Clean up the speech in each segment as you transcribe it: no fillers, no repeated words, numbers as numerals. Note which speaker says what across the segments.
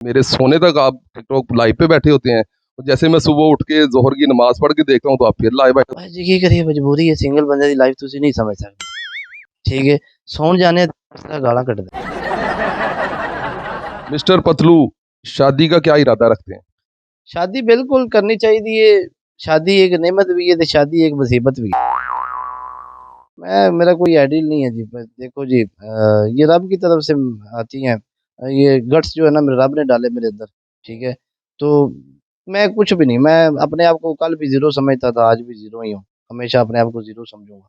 Speaker 1: मेरे सोने तक आप टिकटॉक लाइव पे बैठे होते हैं। और जैसे मैं सुबह उठ के जोहर की नमाज पढ़ के देखता हूँ तो आप फिर लाइव बैठे।
Speaker 2: बस जी की करिए, मजबूरी है, सिंगल बंदे की लाइफ तुसी नहीं समझ सकते। ठीक है, सौन जाने गाला कट दे।
Speaker 1: मिस्टर पतलू, शादी का क्या इरादा रखते हैं?
Speaker 2: शादी बिल्कुल करनी चाहिए। शादी एक नेमत भी है तो शादी एक मुसीबत भी है। मेरा कोई आइडियल नहीं है जी, बस देखो जी, ये रब की तरफ से आती हैं। ये गट्स जो है ना मेरे रब ने डाले मेरे अंदर। ठीक है, तो मैं कुछ भी नहीं, मैं अपने आप को कल भी जीरो समझता था, आज भी जीरो ही हूँ। हमेशा अपने आप को जीरो समझूंगा।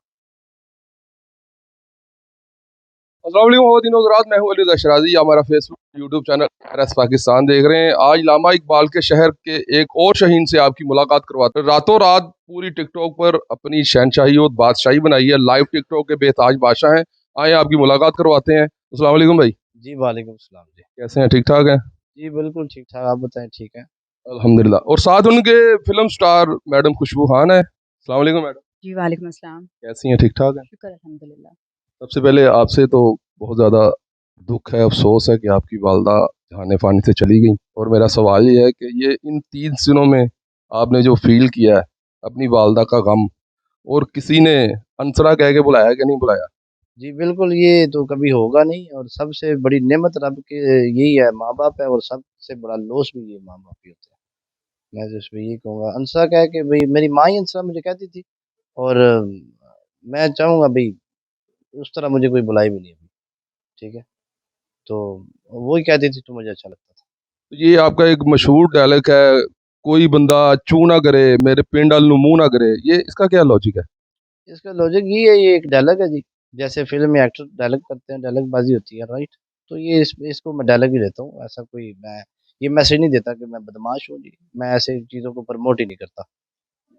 Speaker 1: अस्सलाम वालेकुम बहुत दिनों के बाद मैं हूं अली दशराजी। हमारा Facebook YouTube channel RS Pakistan देख रहे हैं। आज लामा इकबाल के शहर के एक और शहीन से आपकी मुलाकात करवाते हैं। रातों रात पूरी टिकटॉक पर अपनी शहनशाही और बादशाही बनाई है। लाइव टिकटॉक के बेताज बादशाह हैं। आए आपकी मुलाकात करवाते हैं। अस्सलाम वालेकुम भाई,
Speaker 2: जी वालेकुम सलाम जी।
Speaker 1: कैसे हैं? ठीक ठाक हैं?
Speaker 2: जी बिल्कुल ठीक ठाक, आप बताएं ठीक है।
Speaker 1: अल्हम्दुलिल्लाह। और साथ उनके फिल्म स्टार मैडम खुशबू खान है। अस्सलाम वालेकुम मैडम,
Speaker 3: जी, वालेकुम अस्सलाम।
Speaker 1: कैसी हैं? ठीक ठाक हैं?
Speaker 3: शुक्र अल्हम्दुलिल्लाह।
Speaker 1: सबसे पहले आपसे तो बहुत ज़्यादा दुख है, अफसोस है कि आपकी वालदा जहाने फानी से चली गई। और मेरा सवाल ये है कि ये इन 3 दिनों में आपने जो फ़ील किया है अपनी वालदा का गम, और किसी ने अनसरा कह के बुलाया कि नहीं बुलाया?
Speaker 2: जी बिल्कुल, ये तो कभी होगा नहीं, और सबसे बड़ी नेमत रब के यही है, माँ-बाप है, और सबसे बड़ा लॉस भी ये माँ-बाप ही होते हैं। मैं तो इसमें यही कहूँगा, अनसरा कह के भई मेरी माँ ही अनसरा मुझे कहती थी, और मैं चाहूँगा भई उस तरह मुझे कोई बुलाए भी नहीं अभी। ठीक है? तो वो ही कहती थी तो मुझे अच्छा लगता था।
Speaker 1: तो ये आपका एक मशहूर डायलॉग है, कोई बंदा चू ना करे मेरे पिंड अल नूं मुँह ना करे, ये इसका क्या लॉजिक है?
Speaker 2: इसका लॉजिक ये है, ये एक डायलॉग है जी। जैसे फ़िल्म में एक्टर डायलॉग करते हैं, डायलॉगबाज़ी होती है, राइट? तो ये इसको मैं डायलॉग ही लेता हूँ। ऐसा कोई मैं ये मैसेज नहीं देता कि मैं बदमाश हूँ जी। मैं ऐसे चीज़ों को प्रमोट ही नहीं करता।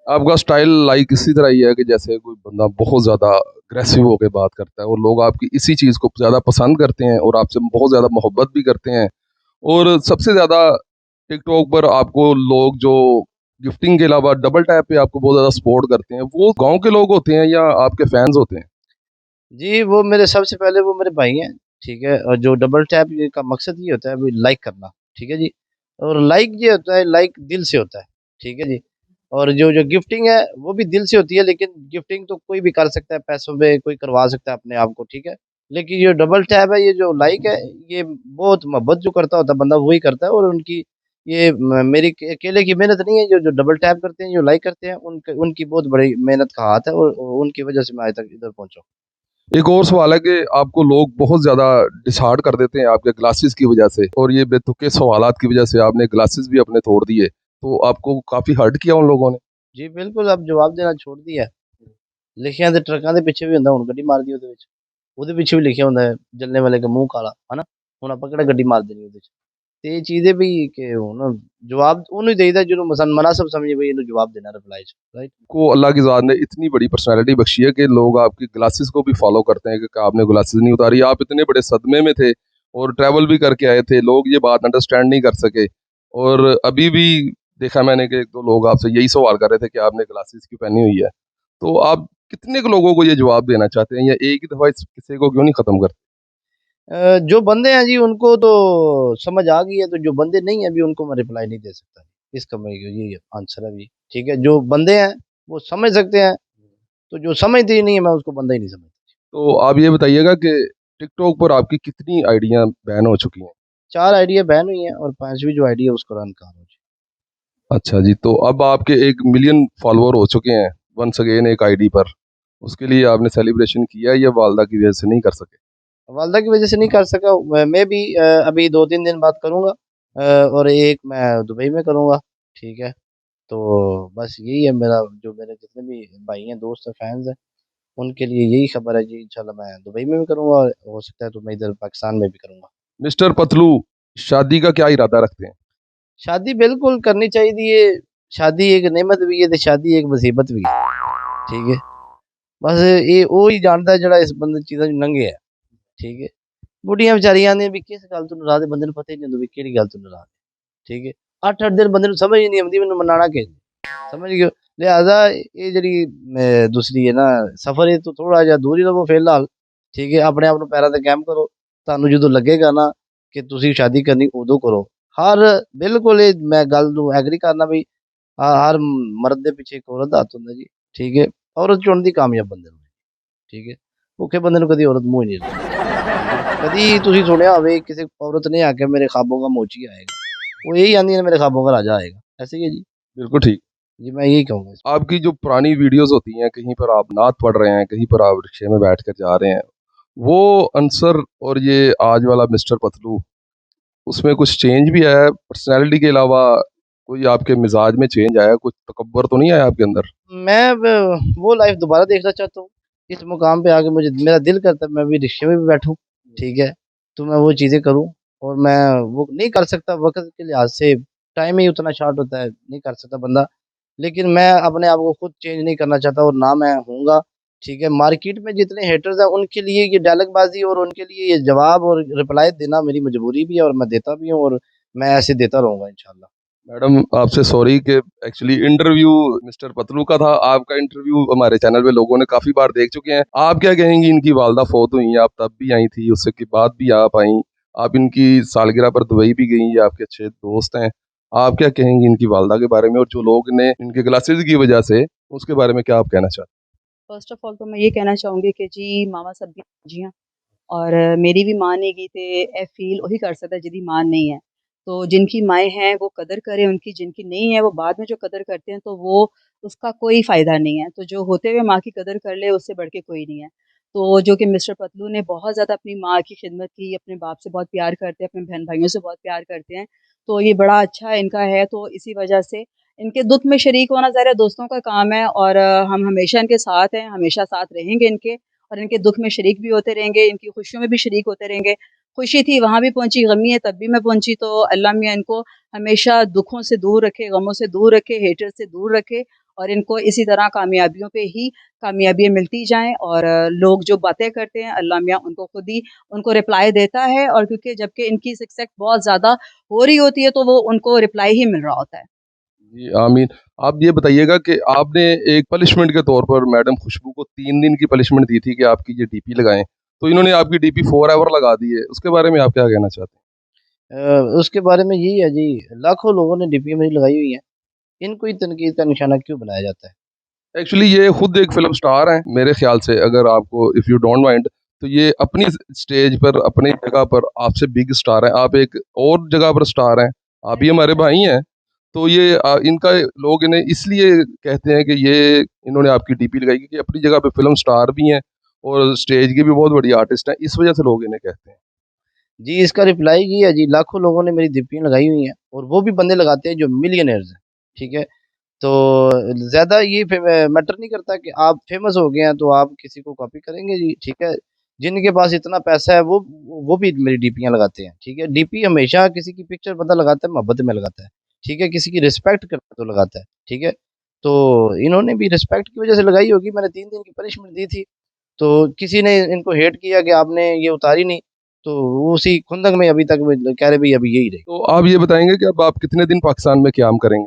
Speaker 1: आपका स्टाइल लाइक इसी तरह ही है कि जैसे कोई बंदा बहुत ज़्यादा अग्रेसिव होकर बात करता है और लोग आपकी इसी चीज़ को ज़्यादा पसंद करते हैं और आपसे बहुत ज़्यादा मोहब्बत भी करते हैं। और सबसे ज़्यादा टिकटॉक पर आपको लोग जो गिफ्टिंग के अलावा डबल टैप पे आपको बहुत ज़्यादा सपोर्ट करते हैं, वो गांव के लोग होते हैं या आपके फैंस होते हैं?
Speaker 2: जी, वो मेरे सबसे पहले वो मेरे भाई हैं, ठीक है? और जो डबल टैप ये का मकसद ये होता है भई लाइक करना, ठीक है जी? और लाइक ये होता है, लाइक दिल से होता है, ठीक है जी? और जो गिफ्टिंग है वो भी दिल से होती है, लेकिन गिफ्टिंग तो कोई भी कर सकता है, पैसों पे कोई करवा सकता है अपने आप को, ठीक है? लेकिन ये डबल टैप है, ये जो लाइक है, ये बहुत मोहब्बत जो करता होता है बंदा वही करता है, और उनकी ये मेरी अकेले की मेहनत नहीं है, जो जो डबल टैप करते हैं, जो लाइक करते हैं, उनकी बहुत बड़ी मेहनत का हाथ है, और उनकी वजह से मैं आज तक इधर पहुँचा हूँ।
Speaker 1: एक और सवाल है कि आपको लोग बहुत ज़्यादा डिसहार्ड कर देते हैं आपके ग्लासेस की वजह से, और ये बेतुके सवालात की वजह से आपने ग्लासेस भी अपने तोड़ दिए, तो आपको काफ़ी हर्ट किया उन लोगों ने?
Speaker 2: जी, बिल्कुल, अब जवाब देना छोड़ दिया है। लिखिਆ ਤੇ ਟਰੱਕਾਂ ਦੇ ਪਿੱਛੇ ਵੀ ਹੁੰਦਾ, ਹੁਣ ਗੱਡੀ ਮਾਰਦੀ ਉਹਦੇ ਵਿੱਚ। ਉਹਦੇ ਪਿੱਛੇ ਵੀ ਲਿਖਿਆ ਹੁੰਦਾ ਹੈ, ਜਲਨੇ ਵਾਲੇ का मुँह काला, हना? ਹੁਣ ਆਪਾਂ ਕਿਹੜਾ ਗੱਡੀ ਮਾਰ ਦੇਣੀ ਉਹਦੇ 'ਚ। ਤੇ ਇਹ ਚੀਜ਼ ਹੈ ਵੀ ਕਿ ਹੁਣ ਜਵਾਬ ਉਹਨੂੰ ਹੀ ਦੇਈਦਾ ਜਿਹਨੂੰ ਮੁਨਾਸਿਬ ਸਮਝੇ ਬਈ ਇਹਨੂੰ ਜਵਾਬ देना रिप्लाई 'ਚ, राइट?
Speaker 1: को अल्लाह की ज़ात ने इतनी बड़ी पर्सनैलिटी बख्शी है कि लोग आपकी ग्लासेस को भी फॉलो करते हैं कि आपने ग्लासेस नहीं उतारी। आप इतने बड़े सदमे में थे और ट्रैवल भी करके आए थे, लोग ये बात अंडरस्टैंड नहीं कर सके। और अभी भी देखा मैंने कि 1-2 लोग आपसे यही सवाल कर रहे थे कि आपने ग्लासेस क्यों पहनी हुई है। तो आप कितने को लोगों को ये जवाब देना चाहते हैं, या एक ही दफ़ा इस किस्से को क्यों नहीं ख़त्म करते?
Speaker 2: जो बंदे हैं जी उनको तो समझ आ गई है, तो जो बंदे नहीं हैं अभी उनको मैं रिप्लाई नहीं दे सकता। इसका मैं यही आंसर है अभी, ठीक है? जो बंदे हैं वो समझ सकते हैं, तो जो समझते ही नहीं है मैं उसको बंदा ही नहीं समझता।
Speaker 1: तो आप ये बताइएगा कि टिकटॉक पर आपकी कितनी आइडियाँ बैन हो चुकी हैं?
Speaker 2: 4 आइडिया बैन हुई हैं, और 5वीं जो आइडिया है उसको रन कर रहा हूँ जी।
Speaker 1: अच्छा जी, तो अब आपके 1 मिलियन फॉलोवर हो चुके हैं वंस अगेन एक आईडी पर। उसके लिए आपने सेलिब्रेशन किया या वालदा की वजह से नहीं कर सके?
Speaker 2: वालदा की वजह से नहीं कर सका। मैं भी अभी 2-3 दिन बाद करूँगा, और एक मैं दुबई में करूँगा, ठीक है? तो बस यही है मेरा, जो मेरे जितने भी भाई हैं, दोस्त हैं, फैन्स हैं, उनके लिए यही खबर है जी। इंशाल्लाह मैं दुबई में भी करूँगा, और हो सकता है तो मैं इधर पाकिस्तान में भी करूँगा।
Speaker 1: मिस्टर पतलू, शादी का क्या इरादा रखते हैं?
Speaker 2: शादी बिल्कुल करनी चाहिए। शादी एक नेमत भी है ते शादी एक मुसीबत भी है, ठीक है? बस ये वो ही जानता है ਜਿਹੜਾ इस बंदे चीज़ां चों लंघे है, ठीक है? बुढ़ियां बेचारियां ने भी किस गल तो नाराज है, बंदे ਨੂੰ पता ही नहीं ਹੁੰਦਾ ਵੀ ਕਿਹੜੀ ਗੱਲ ਤੋਂ ਨਾਰਾਜ਼ ਹੈ, ठीक है? 8-8 ਦਿਨ ਬੰਦੇ ਨੂੰ ਸਮਝ ਹੀ ਨਹੀਂ ਆਉਂਦੀ ਮੈਨੂੰ ਮਨਾਣਾ ਕਿ समझ गए हो? लिहाजा ये ਜਿਹੜੀ दूसरी है ना सफ़र, ये तो थोड़ा ਜਿਹਾ दूर ही रहो फिलहाल, ठीक है? अपने आप ਨੂੰ ਪੈਰਾਂ ਤੇ ਕਾਇਮ ਕਰੋ। ਤੁਹਾਨੂੰ ਜਦੋਂ ਲੱਗੇਗਾ ਨਾ ਕਿ ਤੁਸੀਂ ਸ਼ਾਦੀ ਕਰਨੀ ਉਦੋਂ ਕਰੋ। हर बिल्कुल मैं गल नूं एग्री करना भी हर मर्द दे पिछे एक औरत दा हत्थ हुंदा जी, ठीक है। औरत चुणदी कामयाब बंदे नूं, ठीक है। भुखे बंदे नूं कदी औरत मूंह ही नहीं लांदी, ठीक है। कदी तुसीं सुणिया होवे किसी औरत ने आख्या मेरे ख्वाबों का मोची आएगा, वो यही आंदी है मेरे ख्वाबों का राजा आएगा, ऐसे ही है जी।
Speaker 1: बिल्कुल ठीक।
Speaker 2: जी, मैं यही कहूँगा इस
Speaker 1: आपकी जो पुरानी वीडियोस होती हैं, कहीं पर आप नात पढ़ रहे हैं, कहीं पर आप रिक्शे में बैठ कर जा रहे हैं, वो आंसर और ये आज वाला मिस्टर पतलू, उसमें कुछ चेंज भी आया है पर्सनैलिटी के अलावा? कोई आपके मिजाज में चेंज आया, कुछ तकब्बर तो नहीं आया आपके अंदर?
Speaker 2: मैं वो लाइफ दोबारा देखना चाहता हूँ। इस मुकाम पे आके मुझे मेरा दिल करता है मैं भी रिक्शे में भी बैठूँ, ठीक है? तो मैं वो चीज़ें करूँ और मैं वो नहीं कर सकता वक़्त के लिहाज़ से, टाइम ही उतना शॉर्ट होता है, नहीं कर सकता बंदा। लेकिन मैं अपने आप को खुद चेंज नहीं करना चाहता और ना मैं हूँगा, ठीक है? मार्केट में जितने हेटर्स हैं उनके लिए ये डायलॉगबाज़ी और उनके लिए ये जवाब और रिप्लाई देना मेरी मजबूरी भी है और मैं देता भी हूँ और मैं ऐसे देता रहूँगा इंशाल्लाह।
Speaker 1: मैडम आपसे सॉरी कि एक्चुअली इंटरव्यू मिस्टर पतलू का था, आपका इंटरव्यू हमारे चैनल पे लोगों ने काफी बार देख चुके हैं। आप क्या कहेंगी? इनकी वालदा फौत हुई हैं, आप तब भी आई थी, उसके के बाद भी आप आई, आप इनकी सालगिरह पर दुबई भी गई, ये आपके अच्छे दोस्त हैं। आप क्या कहेंगी इनकी वालदा के बारे में, और जो लोग ने इनके ग्लासेस की वजह से, उसके बारे में क्या आप कहना चाहते
Speaker 3: फर्स्ट ऑफ ऑल तो मैं ये कहना चाहूँगी कि जी मामा सब दी जियां और मेरी भी माँ नहीं गी ते ए फील वही कर सकता जिहदी माँ नहीं है। तो जिनकी माएँ हैं वो कदर करें उनकी, जिनकी नहीं है वो बाद में जो कदर करते हैं तो वो उसका कोई फ़ायदा नहीं है। तो जो होते हुए माँ की कदर कर ले उससे बढ़ के कोई नहीं है। तो जो कि मिस्टर पतलू ने बहुत ज़्यादा अपनी माँ की खिदमत की, अपने बाप से बहुत प्यार करते हैं, अपने बहन-भाइयों से बहुत प्यार करते हैं। तो ये बड़ा अच्छा इनका है तो इसी वजह से इनके दुःख में शरीक होना ज़ाहिर है दोस्तों का काम है और हम हमेशा इनके साथ हैं, हमेशा साथ रहेंगे इनके और इनके दुःख में शरीक भी होते रहेंगे, इनकी खुशियों में भी शरीक होते रहेंगे। खुशी थी वहाँ भी पहुँची, गमी है तब भी मैं पहुँची तो अल्लाह मियाँ इनको हमेशा दुखों से दूर रखे, गमों से दूर रखे, हेटर से दूर रखे और इनको इसी तरह कामयाबियों पे ही कामयाबियाँ मिलती जाएँ और लोग जो बातें करते हैं अल्लाह मियाँ उनको खुद ही उनको रिप्लाई देता है और क्योंकि जबकि इनकी सक्सेस बहुत ज़्यादा हो रही होती है तो वो उनको रिप्लाई ही मिल रहा होता है।
Speaker 1: हैं? जी आमीन। आप ये बताइएगा कि आपने एक पनिशमेंट के तौर पर मैडम खुशबू को 3 दिन की पनिशमेंट दी थी कि आपकी ये डीपी लगाएं, तो इन्होंने आपकी डीपी फॉर एवर लगा दी है, उसके बारे में आप क्या कहना चाहते हैं?
Speaker 2: उसके बारे में यही है जी, लाखों लोगों ने डीपी मेरी लगाई हुई है, इनको ही तनकीद का निशाना क्यों बनाया जाता है?
Speaker 1: एक्चुअली ये खुद एक फ़िल्म स्टार हैं मेरे ख़्याल से, अगर आपको इफ़ यू डोंट माइंड, तो ये अपनी स्टेज पर, अपनी जगह पर आपसे बिग स्टार हैं, आप एक और जगह पर स्टार हैं, आप भी हमारे भाई हैं। तो ये इनका लोग इन्हें इसलिए कहते हैं कि ये इन्होंने आपकी डीपी लगाई क्योंकि अपनी जगह पे फ़िल्म स्टार भी हैं और स्टेज के भी बहुत बड़ी आर्टिस्ट हैं, इस वजह से लोग इन्हें कहते हैं।
Speaker 2: जी, इसका रिप्लाई ये है जी, लाखों लोगों ने मेरी डीपीयाँ लगाई हुई हैं और वो भी बंदे लगाते हैं जो मिलियनेयर्स हैं, ठीक है? तो ज़्यादा ये मैटर नहीं करता कि आप फ़ेमस हो गए हैं तो आप किसी को कॉपी करेंगे जी, ठीक है? जिनके पास इतना पैसा है वो भी मेरी डीपीयाँ लगाते हैं, ठीक है? डीपी हमेशा किसी की पिक्चर बंदा लगाता है मोहब्बत में लगाता है, ठीक है? किसी की रिस्पेक्ट करता है तो लगाता है, ठीक है? तो इन्होंने भी रिस्पेक्ट की वज़ह से लगाई होगी, मैंने 3 दिन की पनिशमेंट दी थी, तो किसी ने इनको हेट किया कि आपने ये उतारी नहीं, तो वो उसी खुंदक में अभी तक वो कह रहे भई अभी यही रही।
Speaker 1: तो आप ये बताएँगे कि अब आप कितने दिन पाकिस्तान में क़याम करेंगे?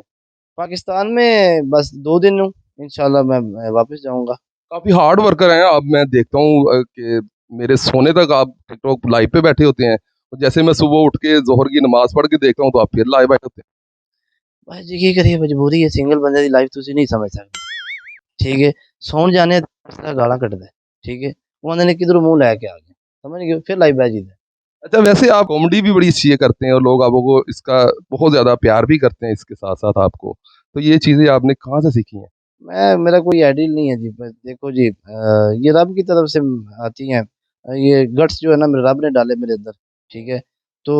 Speaker 2: पाकिस्तान में बस 2 दिन हूँ, इंशाल्लाह मैं वापस जाऊँगा।
Speaker 1: काफ़ी हार्ड वर्कर हैं आप, मैं देखता हूँ कि मेरे सोने तक आप टिकटॉक लाइव पे बैठे होते हैं। और जैसे मैं सुबह उठ के ज़ोहर की नमाज़ पढ़ के देखता हूँ तो आप फिर लाइव बैठे होते हैं।
Speaker 2: बस जी की करिए मजबूरी है सिंगल बंदे दी लाइफ तुसी नहीं समझ सकदे, ठीक है? सौण जाने गालां कड्डदा है, ठीक है? वो आंदे ने किधरों मुँह लैके आ गए, समझ गए? फिर लाइव बैठ जाइदा है।
Speaker 1: अच्छा, वैसे आप कॉमेडी भी बड़ी अच्छी करते हैं और लोग आपको इसका बहुत ज़्यादा प्यार भी करते हैं इसके साथ-साथ आपको। तो ये चीज़ें आपने कहाँ से सीखी हैं?
Speaker 2: मेरा कोई आइडियल नहीं है जी, बस देखो जी ये रब की तरफ से आती हैं। ये गट्स जो है ना मेरे रब ने डाले मेरे अंदर, ठीक है? तो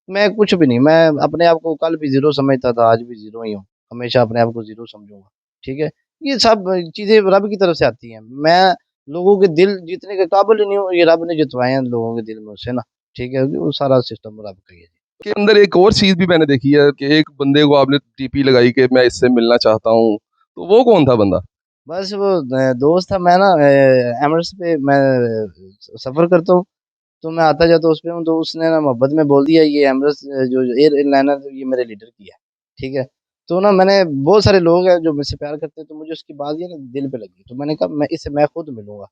Speaker 2: मैं कुछ भी नहीं, मैं अपने आप को कल भी ज़ीरो समझता था, आज भी ज़ीरो ही हूँ। हमेशा अपने आप को ज़ीरो समझूँगा, ठीक है? ये सब चीज़ें रब की तरफ से आती हैं। मैं लोगों के दिल जीतने के काबिल ही नहीं हूँ, ये रब ने जितवाए हैं लोगों के दिल मुझसे ना, ठीक है? वो सारा सिस्टम रब का ही है जी।
Speaker 1: के अंदर एक और चीज़ भी मैंने देखी है कि एक बंदे को आपने टीपी लगाई कि मैं इससे मिलना चाहता हूँ। तो वो कौन था बंदा?
Speaker 2: बस वो दोस्त था मैं ना एमिरेट्स पे मैं सफ़र करता हूँ। तो मैं आता-जाता उस पे हूँ, तो उसने ना मोहब्बत में बोल दिया ये एमिरेट्स जो एयरलाइनर ये मेरे लीडर की है, ठीक है? तो ना मैंने बहुत सारे लोग हैं जो मुझसे प्यार करते हैं, तो मुझे उसकी बात ये ना दिल पे लगी, तो मैंने कहा मैं खुद मिलूँगा।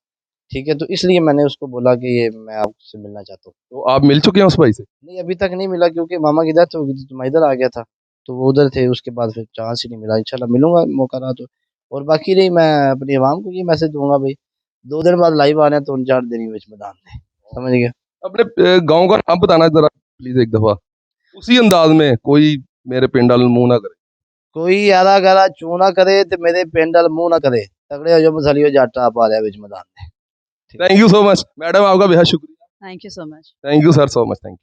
Speaker 2: ठीक है, तो इसलिए मैंने उसको बोला कि ये मैं आपसे मिलना चाहता हूँ।
Speaker 1: तो आप मिल चुके हैं उस भाई से?
Speaker 2: नहीं, अभी तक नहीं मिला क्योंकि मामा की डेथ हो गई थी, तो मैं इधर आ गया था, तो वो उधर थे, उसके बाद फिर चांस ही नहीं मिला। इंशाल्लाह मिलूंगा मौका रहा तो। और बाकी रही, मैं अपनी आवाम को ये मैसेज दूंगा भाई, 2 दिन बाद लाइव आ रहे हैं तो 4 दिन ही विच मैदान में, समझ गया।
Speaker 1: अपने गांव का नाम बताना जरा प्लीज एक दफा, उसी अंदाज में, कोई मेरे पिंड वाल मुंह ना करे।
Speaker 2: कोई यारा गरा चू ना करे ते मेरे पिंड वाल मुंह ना करे, तगड़े हो जो मसलियो जट आप आ रहा है विच मैदान में। ठीक है।
Speaker 1: Thank you so much madam, आपका बेहद शुक्रिया।
Speaker 3: Thank you so much.
Speaker 1: Thank you sir, so much, thank you.